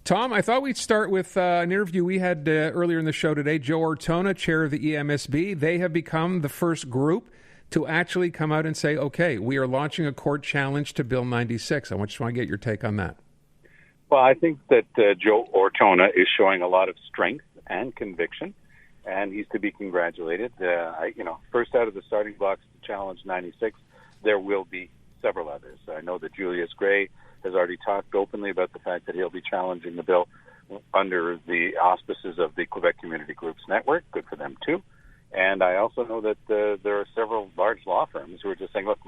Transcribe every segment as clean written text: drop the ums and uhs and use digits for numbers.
Tom, I thought we'd start with an interview we had earlier in the show today. Joe Ortona, chair of the EMSB, they have become the first group to actually come out and say, okay, we are launching a court challenge to Bill 96. I just want to get your take on that. Well, I think that Joe Ortona is showing a lot of strength and conviction, and he's to be congratulated. First out of the starting blocks to challenge 96, there will be several others. I know that Julius Gray has already talked openly about the fact that he'll be challenging the bill under the auspices of the Quebec Community Groups Network. Good for them, too. And I also know that there are several large law firms who are just saying, look,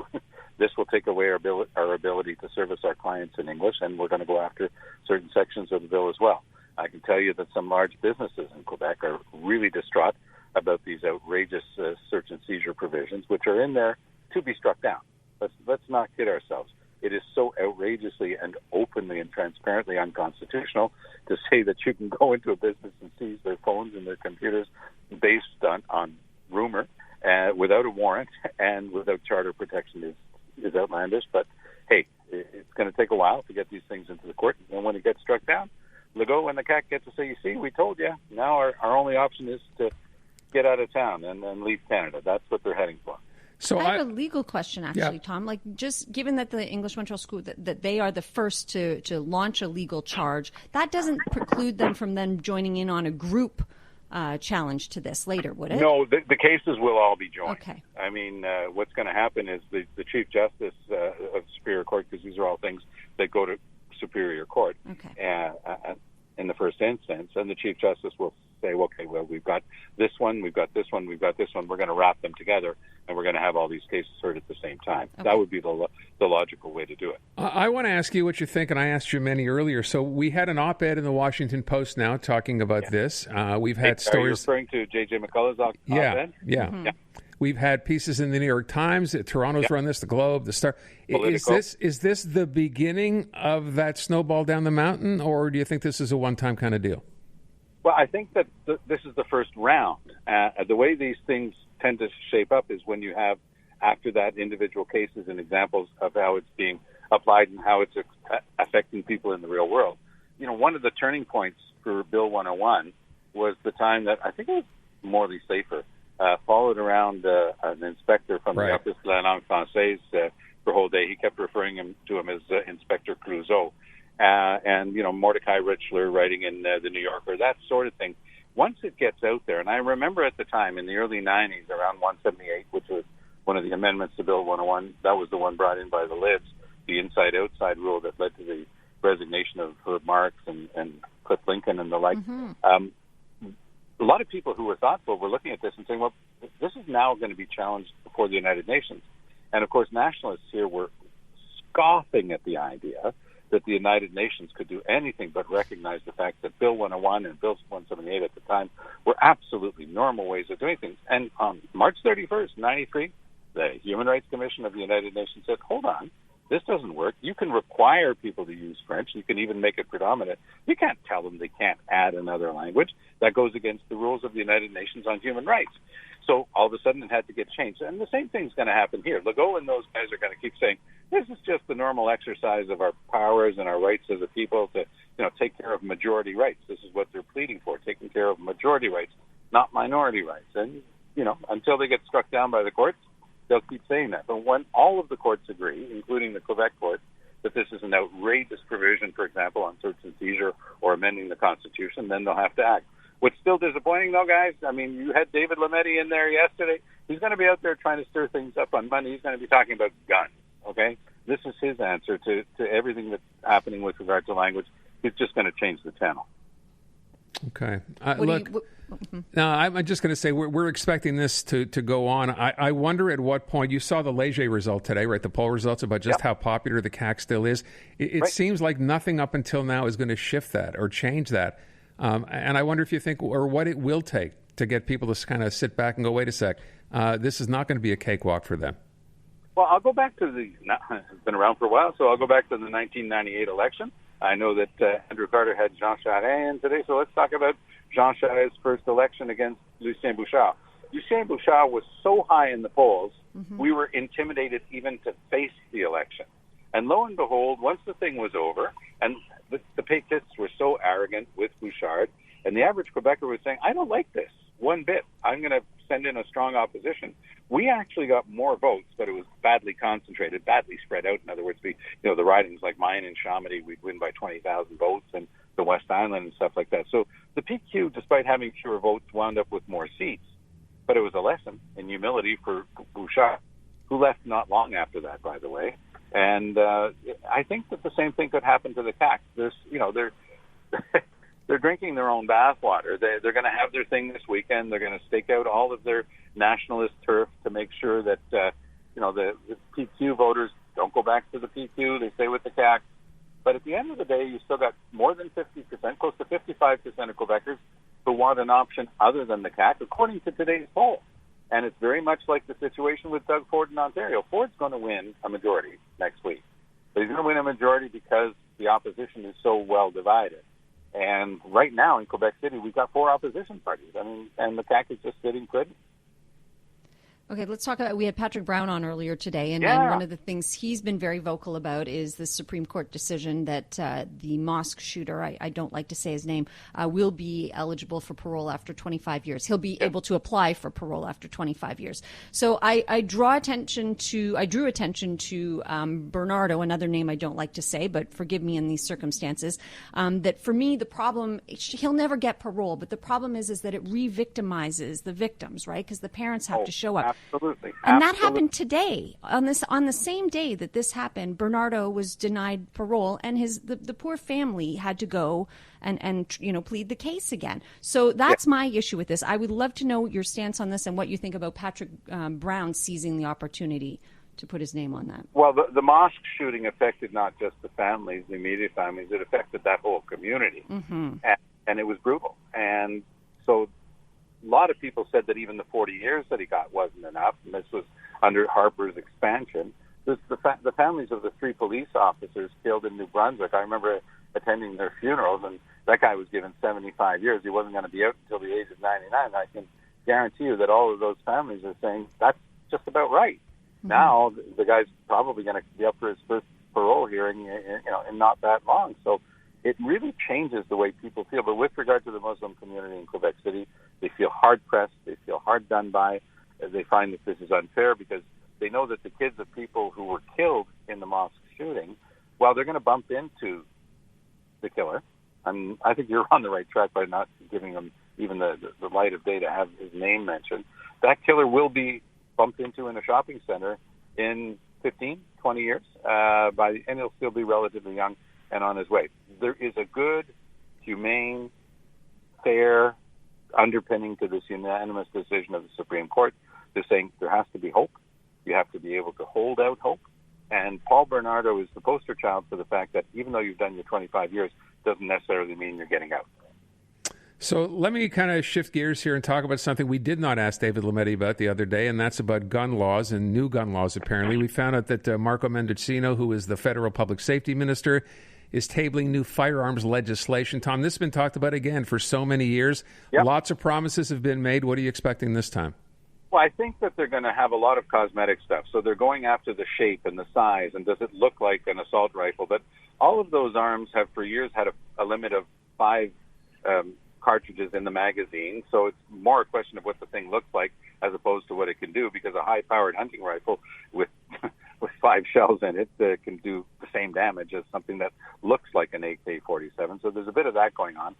this will take away our ability to service our clients in English, and we're going to go after certain sections of the bill as well. I can tell you that some large businesses in Quebec are really distraught about these outrageous search and seizure provisions, which are in there to be struck down. Let's not kid ourselves. It is so outrageously and openly and transparently unconstitutional to say that you can go into a business and seize their phones and their computers based on rumor without a warrant and without charter protection is outlandish. But, hey, it's going to take a while to get these things into the court. And when it gets struck down, Legault and the CAQ get to say, you see, we told you. Now our only option is to get out of town and leave Canada. That's what they're heading for. So I have a legal question, actually, Tom. Like, just given that the English Montreal School, that they are the first to launch a legal charge, that doesn't preclude them from then joining in on a group challenge to this later, would it? No, the cases will all be joined. Okay. I mean, what's going to happen is the Chief Justice of Superior Court, because these are all things that go to Superior Court in the first instance, and the Chief Justice will say, okay, well, we've got this one, we've got this one, we've got this one. We're going to wrap them together, and we're going to have all these cases heard at the same time. Okay. That would be the logical way to do it. I want to ask you what you think, and I asked you many earlier. So we had an op-ed in the Washington Post now talking about this. We've had stories. Are you referring to J.J. McCullough's op-ed? Yeah. Mm-hmm. We've had pieces in the New York Times. Toronto's run this, the Globe, the Star. Is this the beginning of that snowball down the mountain, or do you think this is a one-time kind of deal? Well, I think that this is the first round. The way these things tend to shape up is when you have, after that, individual cases and examples of how it's being applied and how it's affecting people in the real world. You know, one of the turning points for Bill 101 was the time that I think it was Morley Safer followed around an inspector from the Office de la Langue Française for a whole day. He kept referring to him as Inspector Clouseau. And, you know, Mordecai Richler writing in the New Yorker, that sort of thing. Once it gets out there, and I remember at the time in the early 90s, around 178, which was one of the amendments to Bill 101, that was the one brought in by the Libs, the inside-outside rule that led to the resignation of Herb Marks and Cliff Lincoln and the like. Mm-hmm. A lot of people who were thoughtful were looking at this and saying, well, this is now going to be challenged before the United Nations. And, of course, nationalists here were scoffing at the idea that the United Nations could do anything but recognize the fact that Bill 101 and Bill 178 at the time were absolutely normal ways of doing things. And on March 31st, 93, the Human Rights Commission of the United Nations said, hold on, this doesn't work. You can require people to use French. You can even make it predominant. You can't tell them they can't add another language. That goes against the rules of the United Nations on human rights. So all of a sudden it had to get changed. And the same thing's going to happen here. Legault and those guys are going to keep saying, this is just the normal exercise of our powers and our rights as a people to, take care of majority rights. This is what they're pleading for, taking care of majority rights, not minority rights. And, until they get struck down by the courts, they'll keep saying that. But when all of the courts agree, including the Quebec court, that this is an outrageous provision, for example, on search and seizure or amending the Constitution, then they'll have to act. What's still disappointing, though, guys, I mean, you had David Lametti in there yesterday. He's going to be out there trying to stir things up on Monday. He's going to be talking about guns, okay? This is his answer to everything that's happening with regard to language. He's just going to change the channel. Okay. Now, I'm just going to say we're expecting this to go on. I wonder at what point, you saw the Léger result today, right? The poll results about just how popular the CAQ still is. It seems like nothing up until now is going to shift that or change that. And I wonder if you think, or what it will take to get people to kind of sit back and go, wait a sec, this is not going to be a cakewalk for them. Well, I'll go back to it's been around for a while, so I'll go back to the 1998 election. I know that Andrew Carter had Jean Charest in today, so let's talk about Jean Charest's first election against Lucien Bouchard. Lucien Bouchard was so high in the polls, we were intimidated even to face the election. And lo and behold, once the thing was over, and the Péquists were so arrogant with Bouchard, and the average Quebecer was saying, I don't like this one bit. I'm going to send in a strong opposition. We actually got more votes, but it was badly concentrated, badly spread out. In other words, the ridings like mine in Chamonix, we'd win by 20,000 votes, and the West Island and stuff like that. So the PQ, despite having fewer votes, wound up with more seats. But it was a lesson in humility for Bouchard, who left not long after that, by the way. And I think that the same thing could happen to the CAQ. They're drinking their own bathwater. They're going to have their thing this weekend. They're going to stake out all of their nationalist turf to make sure that the PQ voters don't go back to the PQ. They stay with the CAQ. But at the end of the day, you still got more than 50%, close to 55% of Quebecers who want an option other than the CAQ, according to today's poll. And it's very much like the situation with Doug Ford in Ontario. Ford's going to win a majority next week. But he's going to win a majority because the opposition is so well divided. And right now in Quebec City, we've got 4 opposition parties. And the CAQ is just sitting pretty. Okay, let's talk about, we had Patrick Brown on earlier today, and one of the things he's been very vocal about is the Supreme Court decision that the mosque shooter, I don't like to say his name, will be eligible for parole after 25 years. He'll be able to apply for parole after 25 years. So I drew attention to Bernardo, another name I don't like to say, but forgive me in these circumstances, that for me, the problem, he'll never get parole, but the problem is that it re-victimizes the victims, right? Because the parents have to show up. Absolutely. And that happened today. On the same day that this happened, Bernardo was denied parole, and the poor family had to go and plead the case again. So that's my issue with this. I would love to know your stance on this and what you think about Patrick Brown seizing the opportunity to put his name on that. Well, the mosque shooting affected not just the families, the immediate families, it affected that whole community. Mm-hmm. And it was brutal. And so a lot of people said that even the 40 years that he got wasn't enough, and this was under Harper's expansion. The families of the 3 police officers killed in New Brunswick, I remember attending their funerals, and that guy was given 75 years. He wasn't going to be out until the age of 99. I can guarantee you that all of those families are saying that's just about right. Mm-hmm. Now, the guy's probably going to be up for his first parole hearing in not that long. So it really changes the way people feel. But with regard to the Muslim community in Quebec City, they feel hard-pressed. They feel hard done by. They find that this is unfair because they know that the kids of people who were killed in the mosque shooting, well, they're going to bump into the killer. I think you're on the right track by not giving them even the light of day to have his name mentioned. That killer will be bumped into in a shopping center in 15, 20 years, and he'll still be relatively young and on his way. There is a good, humane, fair underpinning to this unanimous decision of the Supreme Court. They're saying there has to be hope. You have to be able to hold out hope. And Paul Bernardo is the poster child for the fact that even though you've done your 25 years, doesn't necessarily mean you're getting out. So let me kind of shift gears here and talk about something we did not ask David Lametti about the other day, and that's about gun laws and new gun laws, apparently. We found out that Marco Mendocino, who is the federal public safety minister, is tabling new firearms legislation. Tom, this has been talked about again for so many years. Yep. Lots of promises have been made. What are you expecting this time? Well, I think that they're going to have a lot of cosmetic stuff. So they're going after the shape and the size and does it look like an assault rifle. But all of those arms have for years had a limit of 5 cartridges in the magazine. So it's more a question of what the thing looks like as opposed to what it can do, because a high-powered hunting rifle with 5 shells in it can do the same damage as something that looks like an AK-47. So there's a bit of that going on.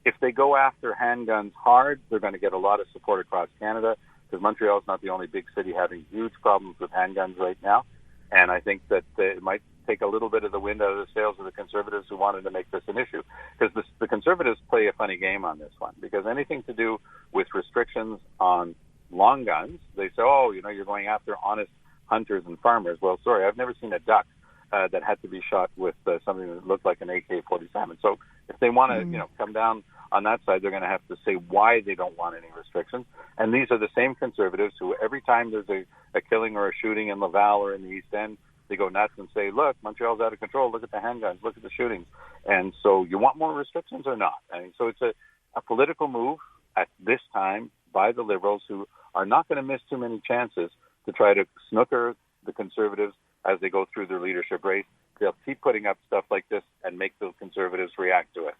If they go after handguns hard, they're going to get a lot of support across Canada, because Montreal is not the only big city having huge problems with handguns right now. And I think that it might take a little bit of the wind out of the sails of the Conservatives who wanted to make this an issue. Because the Conservatives play a funny game on this one, because anything to do with restrictions on long guns, they say, you're going after honest hunters and farmers. Well, sorry, I've never seen a duck that had to be shot with something that looked like an AK-47. So if they want to, come down on that side, they're going to have to say why they don't want any restrictions. And these are the same Conservatives who every time there's a killing or a shooting in Laval or in the East End, they go nuts and say, look, Montreal's out of control. Look at the handguns. Look at the shootings. And so you want more restrictions or not? I mean, so it's a political move at this time by the Liberals, who are not going to miss too many chances to try to snooker the Conservatives as they go through their leadership race they'll keep putting up stuff like this and make the Conservatives react to it.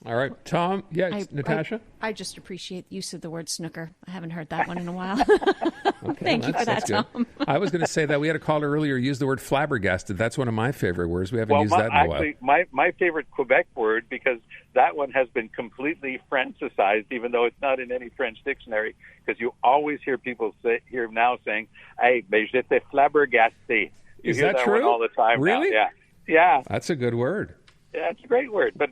All right, Tom. Yes, Natasha? I just appreciate the use of the word snooker. I haven't heard that one in a while. Okay, Thank you for that, Tom. I was going to say that we had a caller earlier use the word flabbergasted. That's one of my favorite words. We haven't used that in a while. Actually, my favorite Quebec word, because that one has been completely Frenchicized, even though it's not in any French dictionary, because you always hear people here now saying, "Hey, mais j'étais flabbergasté." Is that true? One all the time. Really? Now. Yeah. That's a good word. Yeah, it's a great word, but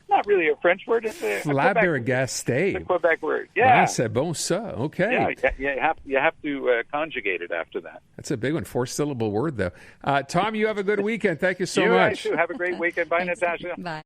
not really a French word. It's a flabbergasté. It's a Quebec word. Yeah. Ah, c'est bon ça. Okay. Yeah, you have to conjugate it after that. That's a big one. 4-syllable word, though. Tom, you have a good weekend. Thank you so much. You too. Have a great weekend. Bye, Natasha. Bye.